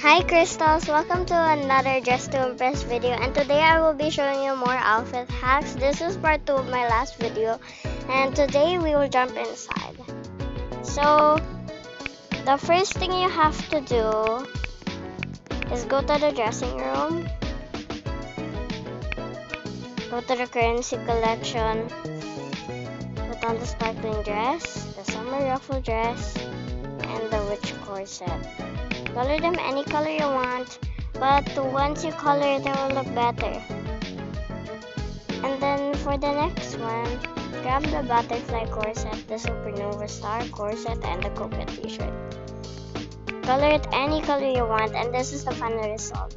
Hi crystals, welcome to another Dress to Impress video, and today I will be showing you more outfit hacks. This is part 2 of my last video, and today we will jump inside. So the first thing you have to do is go to the dressing room, go to the currency collection, put on the sparkling dress, the summer ruffle dress, and the witch corset. Color them any color you want, but once you color it, it will look better. And then for the next one, grab the butterfly corset, the supernova star corset, and the coquette t-shirt. Color it any color you want, and this is the final result.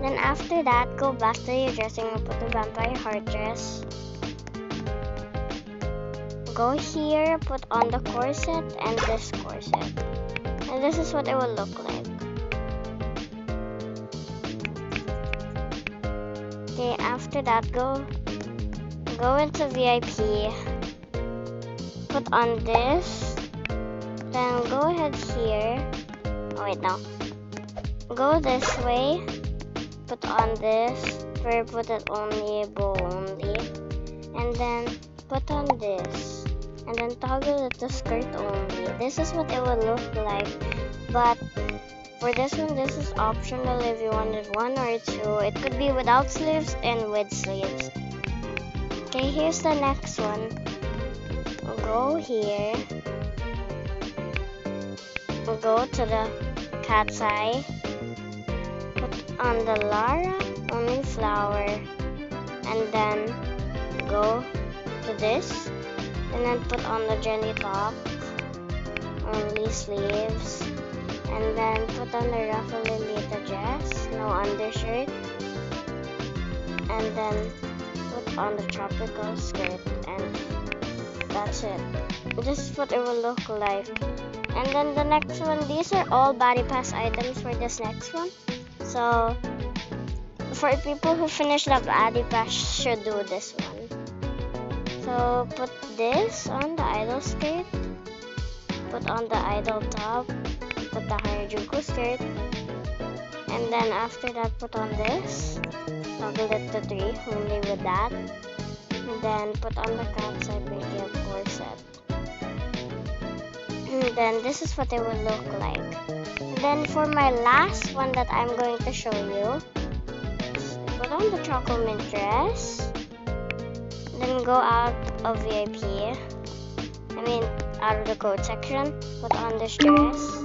Then after that, go back to your dressing room, put the vampire heart dress. Go here, put on the corset and this corset. And this is what it will look like. Okay, after that, go into VIP. Put on this. Then go ahead here. Oh wait, no. Go this way. Put on this. Put it only, bow only. And then put on this. And then toggle it to skirt only. This is what it will look like, but for this one, this is optional if you wanted one or two. It could be without sleeves and with sleeves. Okay, here's the next one. Go here, go to the cat's eye, put on the Lara only flower, and then go to this. And then put on the Jenny top, only sleeves, and then put on the Ruffle Lolita dress, no undershirt, and then put on the tropical skirt, and that's it. This is what it will look like. And then the next one, these are all body pass items for this next one. So for people who finish the body pass should do this one. So put this on the idol skirt, put on the idol top, put the Harajuku skirt, and then after that put on this, toggle it to 3 only with that, and then put on the cat's eye makeup corset. And then this is what it will look like. And then for my last one that I'm going to show you, put on the chocolate mint dress. Then go out of VIP, out of the coat section, put on this dress,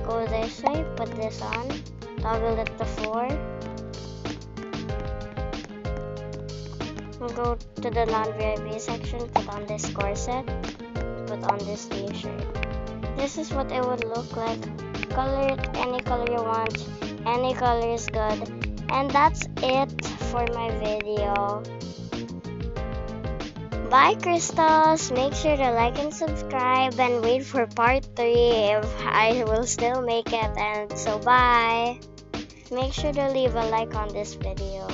go this way, put this on, toggle it to 4, and go to the non-VIP section, put on this corset, put on this t-shirt. This is what it would look like. Color it any color you want, any color is good. And that's it for my video. Bye crystals, make sure to like and subscribe and wait for part 3 if I will still make it. And so bye. Make sure to leave a like on this video.